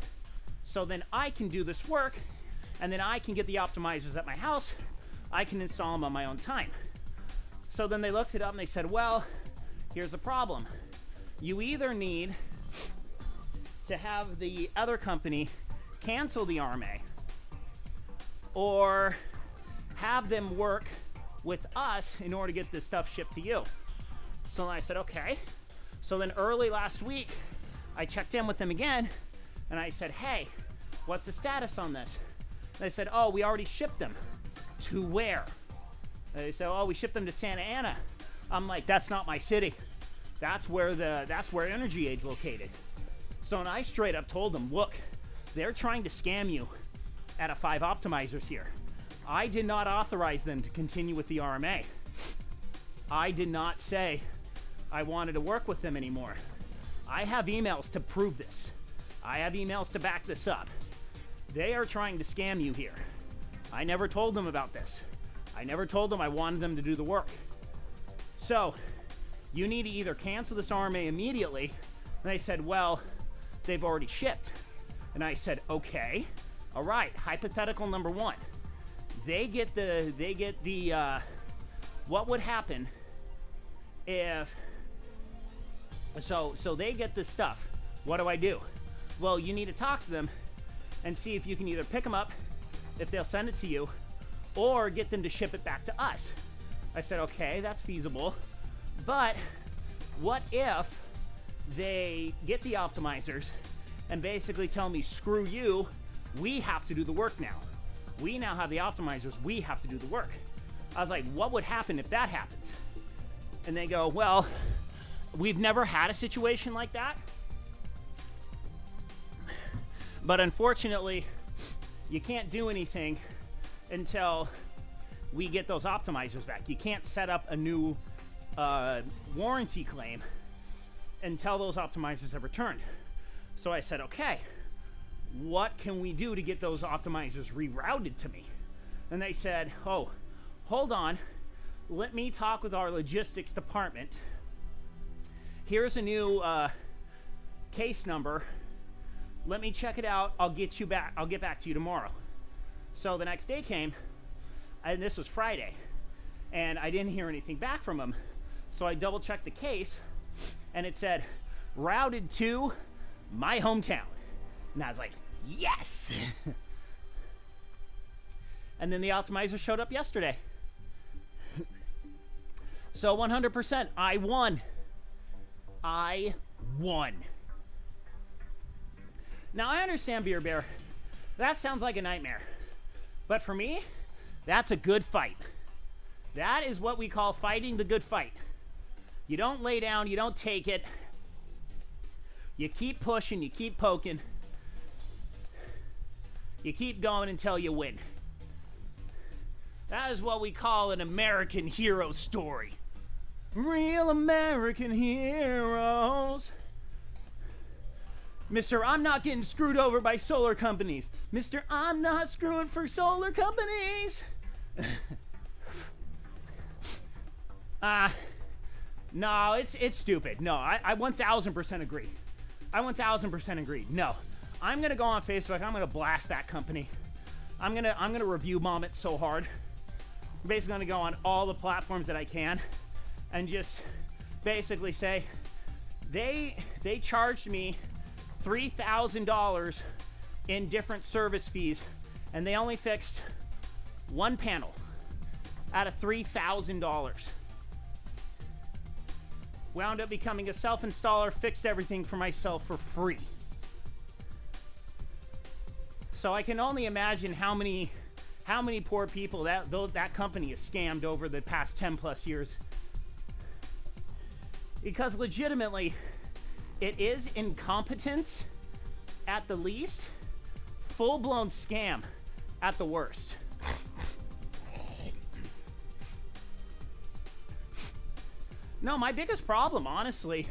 so then I can do this work, and then I can get the optimizers at my house. I can install them on my own time. So then they looked it up and they said, well, here's the problem. You either need to have the other company cancel the RMA or have them work with us in order to get this stuff shipped to you. So I said, okay. So then early last week, I checked in with them again and I said, hey, what's the status on this? They said, oh, we already shipped them. To where? They said, oh, we shipped them to Santa Ana. I'm like, that's not my city. That's where Energy Aid's located. So and I straight up told them, look, they're trying to scam you out of 5 optimizers here. I did not authorize them to continue with the RMA. I did not say I wanted to work with them anymore. I have emails to prove this. I have emails to back this up. They are trying to scam you here. I never told them about this. I never told them I wanted them to do the work. So, you need to either cancel this RMA immediately. And they said, well, they've already shipped. And I said, okay, all right, hypothetical number 1. They get the what would happen if, so they get this stuff. What do I do? Well, you need to talk to them and see if you can either pick them up, if they'll send it to you, or get them to ship it back to us. I said, okay, that's feasible. But what if they get the optimizers and basically tell me, screw you, we have to do the work now. We now have the optimizers, we have to do the work. I was like, what would happen if that happens? And they go, well, we've never had a situation like that. But unfortunately, you can't do anything until we get those optimizers back. You can't set up a new warranty claim until those optimizers have returned. So I said, okay, what can we do to get those optimizers rerouted to me? And they said, oh, hold on. Let me talk with our logistics department. Here's a new case number. Let me check it out. I'll get back to you tomorrow. So the next day came, and this was Friday, and I didn't hear anything back from them. So I double checked the case, and it said, routed to my hometown. And I was like, yes! And then the optimizer showed up yesterday. So 100%, I won. I won. Now I understand, Beer Bear. That sounds like a nightmare. But for me, that's a good fight. That is what we call fighting the good fight. You don't lay down, you don't take it. You keep pushing, you keep poking. You keep going until you win. That is what we call an American hero story. Real American heroes. Mr. I'm not getting screwed over by solar companies. Mr. I'm not screwing for solar companies. No, it's stupid. No, I 1000% agree. I 1000% agree. No, I'm gonna go on Facebook. I'm gonna blast that company. I'm gonna review bomb it so hard. I'm basically gonna go on all the platforms that I can, and just basically say they charged me $3,000 in different service fees, and they only fixed one panel out of $3,000. wound up becoming a self-installer, fixed everything for myself for free. So I can only imagine how many poor people that company has scammed over the past 10 plus years. Because legitimately, it is incompetence at the least, full-blown scam at the worst. No, my biggest problem, honestly,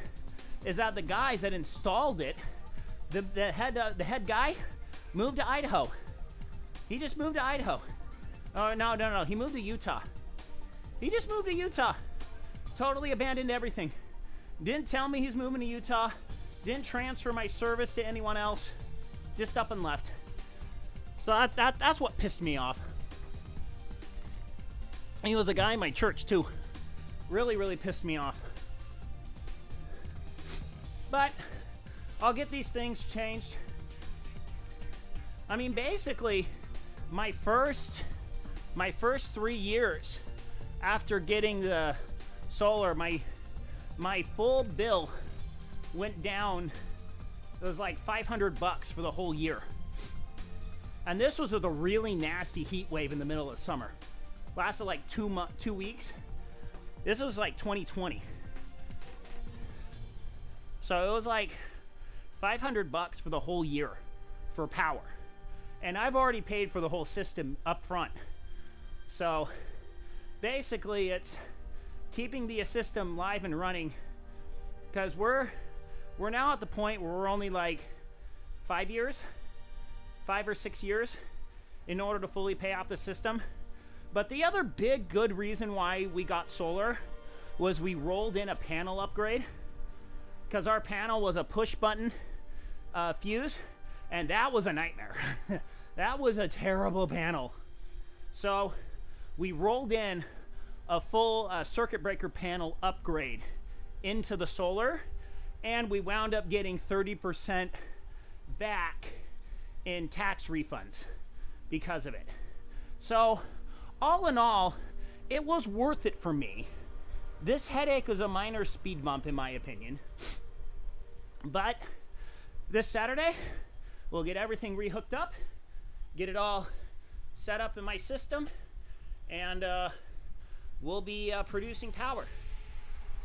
is that the guys that installed it, the head guy, moved to Idaho. He just moved to Idaho. Oh, no. He moved to Utah. He just moved to Utah. Totally abandoned everything. Didn't tell me he's moving to Utah. Didn't transfer my service to anyone else. Just up and left. So that's what pissed me off. He was a guy in my church, too. Really pissed me off. But I'll get these things changed. I mean, basically, my first 3 years after getting the solar, my full bill went down. It was like $500 for the whole year. And this was with a really nasty heat wave in the middle of summer. Lasted like 2 weeks. This was like 2020. So it was like $500 for the whole year for power. And I've already paid for the whole system up front. So basically it's keeping the system live and running, because we're now at the point where we're only like 5 or 6 years in order to fully pay off the system. But the other big good reason why we got solar was we rolled in a panel upgrade, because our panel was a push button fuse, and that was a nightmare. That was a terrible panel. So we rolled in a full circuit breaker panel upgrade into the solar, and we wound up getting 30% back in tax refunds because of it. So all in all, it was worth it for me. This headache was a minor speed bump in my opinion. But this Saturday, we'll get everything rehooked up, get it all set up in my system, and we'll be producing power.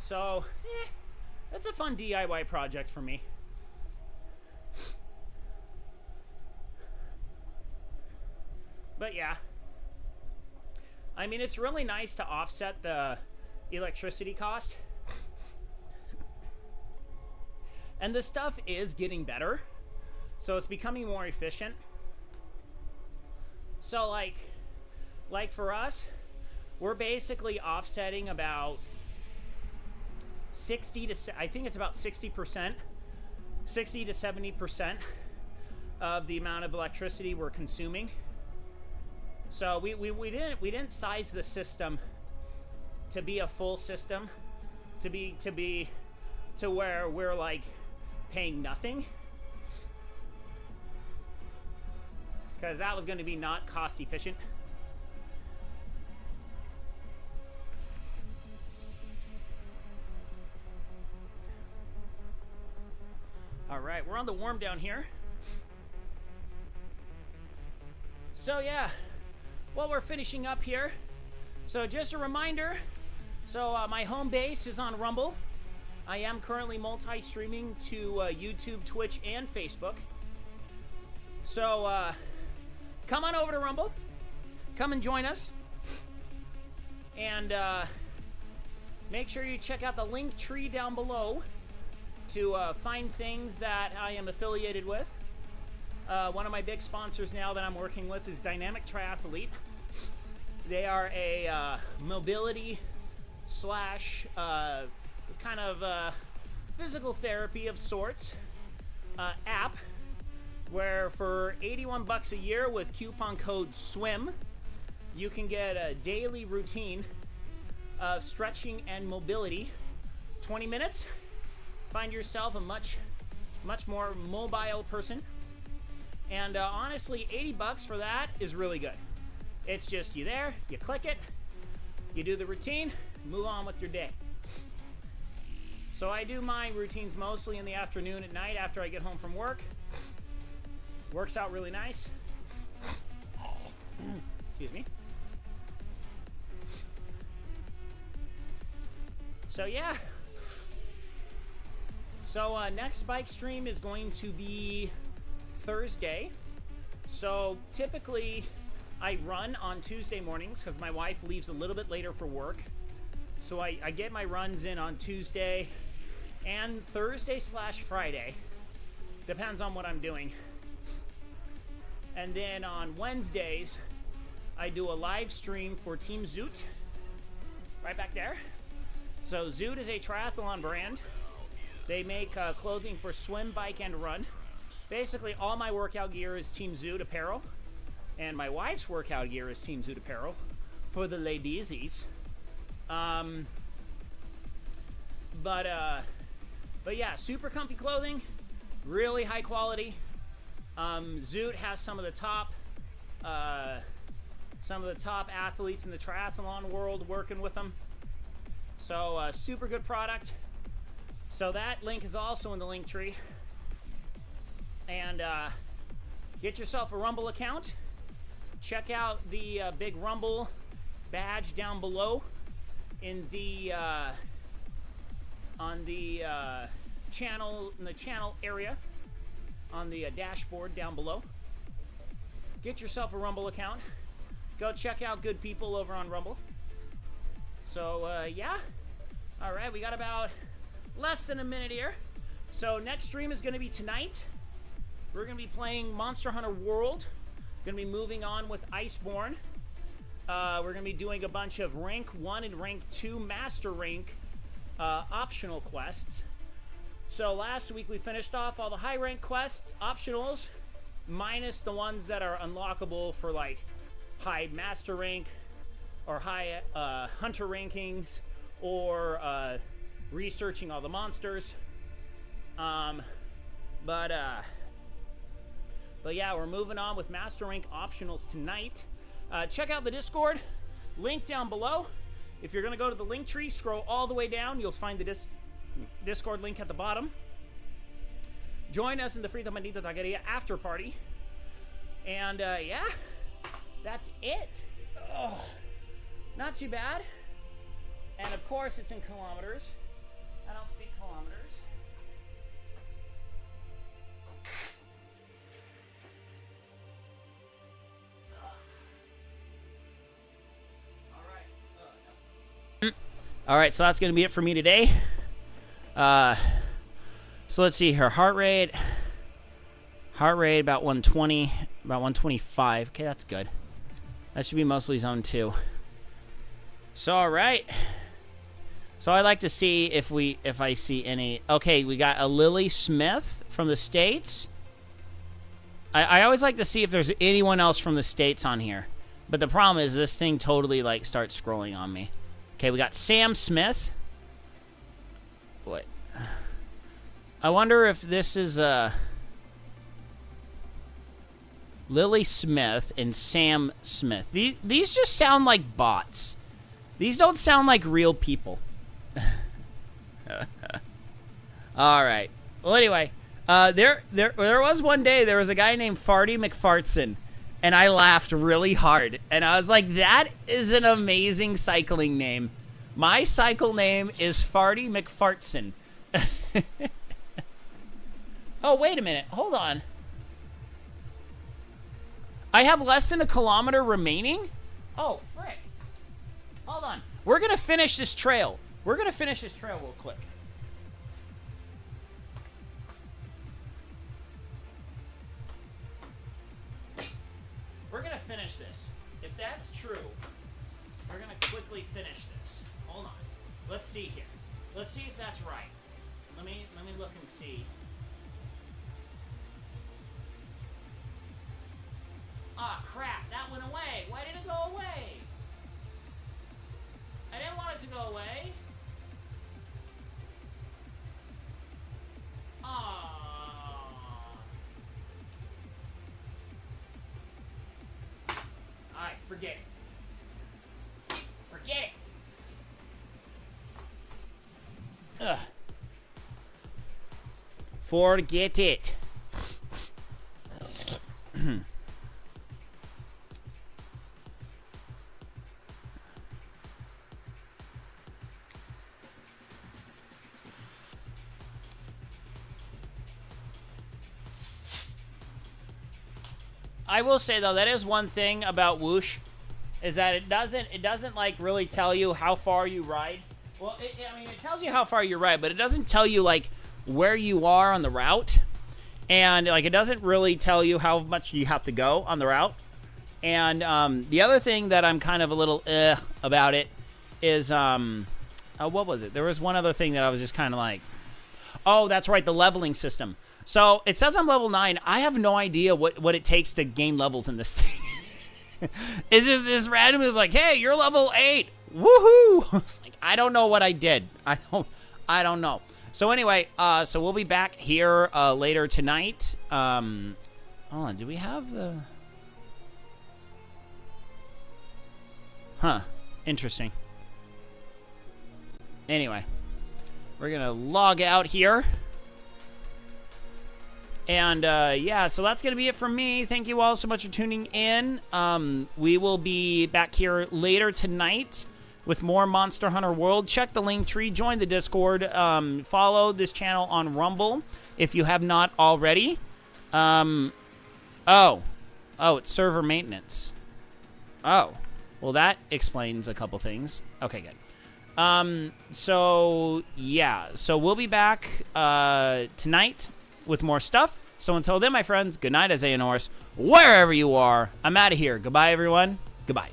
So, that's a fun DIY project for me. But yeah, I mean, it's really nice to offset the electricity cost. And the stuff is getting better, so it's becoming more efficient. So like for us, we're basically offsetting about 60 to 70% of the amount of electricity we're consuming. So we didn't size the system to be a full system, to where we're like paying nothing, because that was going to be not cost efficient. All right, we're on the warm down here. So yeah, well, we're finishing up here. So just a reminder, so my home base is on Rumble. I am currently multi-streaming to YouTube, Twitch, and Facebook. So come on over to Rumble. Come and join us. And make sure you check out the link tree down below to find things that I am affiliated with. One of my big sponsors now that I'm working with is Dynamic Triathlete. They are a mobility slash kind of physical therapy of sorts app, where for $81 a year with coupon code SWIM, you can get a daily routine of stretching and mobility. 20 minutes, find yourself a much more mobile person. And honestly, $80 for that is really good. It's just you there, you click it, you do the routine, move on with your day. So I do my routines mostly in the afternoon at night after I get home from work. Works out really nice. Excuse me. So yeah. So next bike stream is going to be Thursday. So typically I run on Tuesday mornings because my wife leaves a little bit later for work. So I get my runs in on Tuesday and Thursday/Friday. Depends on what I'm doing. And then on Wednesdays, I do a live stream for Team Zoot. Right back there. So Zoot is a triathlon brand. They make clothing for swim, bike, and run. Basically, all my workout gear is Team Zoot apparel. And my wife's workout gear is Team Zoot apparel for the ladiesies. But yeah, super comfy clothing, really high quality. Zoot has some of the top athletes in the triathlon world working with them. So super good product. So that link is also in the link tree. And get yourself a Rumble account. Check out the big Rumble badge down below in the on the channel area on the dashboard down below. Get yourself a Rumble account. Go check out good people over on Rumble. So yeah. All right, we got about less than a minute here. So next stream is going to be tonight. We're going to be playing Monster Hunter World. Going to be moving on with Iceborne. We're going to be doing a bunch of rank 1 and rank 2 master rank optional quests. So last week we finished off all the high rank quests, optionals, minus the ones that are unlockable for like high master rank or high hunter rankings or researching all the monsters. But yeah, we're moving on with master rank optionals tonight. Check out the Discord, link down below. If you're going to go to the link tree, scroll all the way down. You'll find the Discord link at the bottom. Join us in the Frito Bandito Taqueria after party. And yeah, that's it. Ugh. Not too bad. And of course, it's in kilometers. I don't speak kilometers. All right, so that's going to be it for me today. So let's see here. Heart rate about 120, about 125. Okay, that's good. That should be mostly zone 2. So all right. So I'd like to see if I see any. Okay, we got a Lily Smith from the States. I always like to see if there's anyone else from the States on here. But the problem is this thing totally like starts scrolling on me. Okay, we got Sam Smith. What? I wonder if this is Lily Smith and Sam Smith. These just sound like bots. These don't sound like real people. All right. Well, anyway, there was one day there was a guy named Farty McFartson. And I laughed really hard. And I was like, that is an amazing cycling name. My cycle name is Farty McFartson. Oh, wait a minute. Hold on. I have less than a kilometer remaining? Oh, frick. Hold on. We're going to finish this trail. We're going to finish this trail real quick. We're going to finish this. If that's true, we're going to quickly finish this. Hold on. Let's see here. Let's see if that's right. Let me look and see. Ah, crap. That went away. Why did it go away? I didn't want it to go away. Ah. Alright, forget it. Forget it. Ugh. Forget it. I will say though, that is one thing about Whoosh, is that it doesn't like really tell you how far you ride. Well, I mean, it tells you how far you ride, but it doesn't tell you like where you are on the route, and like it doesn't really tell you how much you have to go on the route. And the other thing that I'm kind of a little about it is what was it? There was one other thing that I was just kind of like, oh, that's right, the leveling system. So it says I'm level 9. I have no idea what it takes to gain levels in this thing. It's just this randomly like, hey, you're level 8. Woohoo! It's like, I don't know what I did. I don't know. So anyway, so we'll be back here later tonight. Hold on, do we have the? Huh. Interesting. Anyway, we're gonna log out here. And, yeah, so that's going to be it from me. Thank you all so much for tuning in. We will be back here later tonight with more Monster Hunter World. Check the link tree. Join the Discord. Follow this channel on Rumble if you have not already. Oh, it's server maintenance. Oh, well, that explains a couple things. Okay, good. So, yeah. So we'll be back tonight with more stuff. So until then, my friends, good night, Isaiah Norris. Wherever you are, I'm out of here. Goodbye, everyone. Goodbye.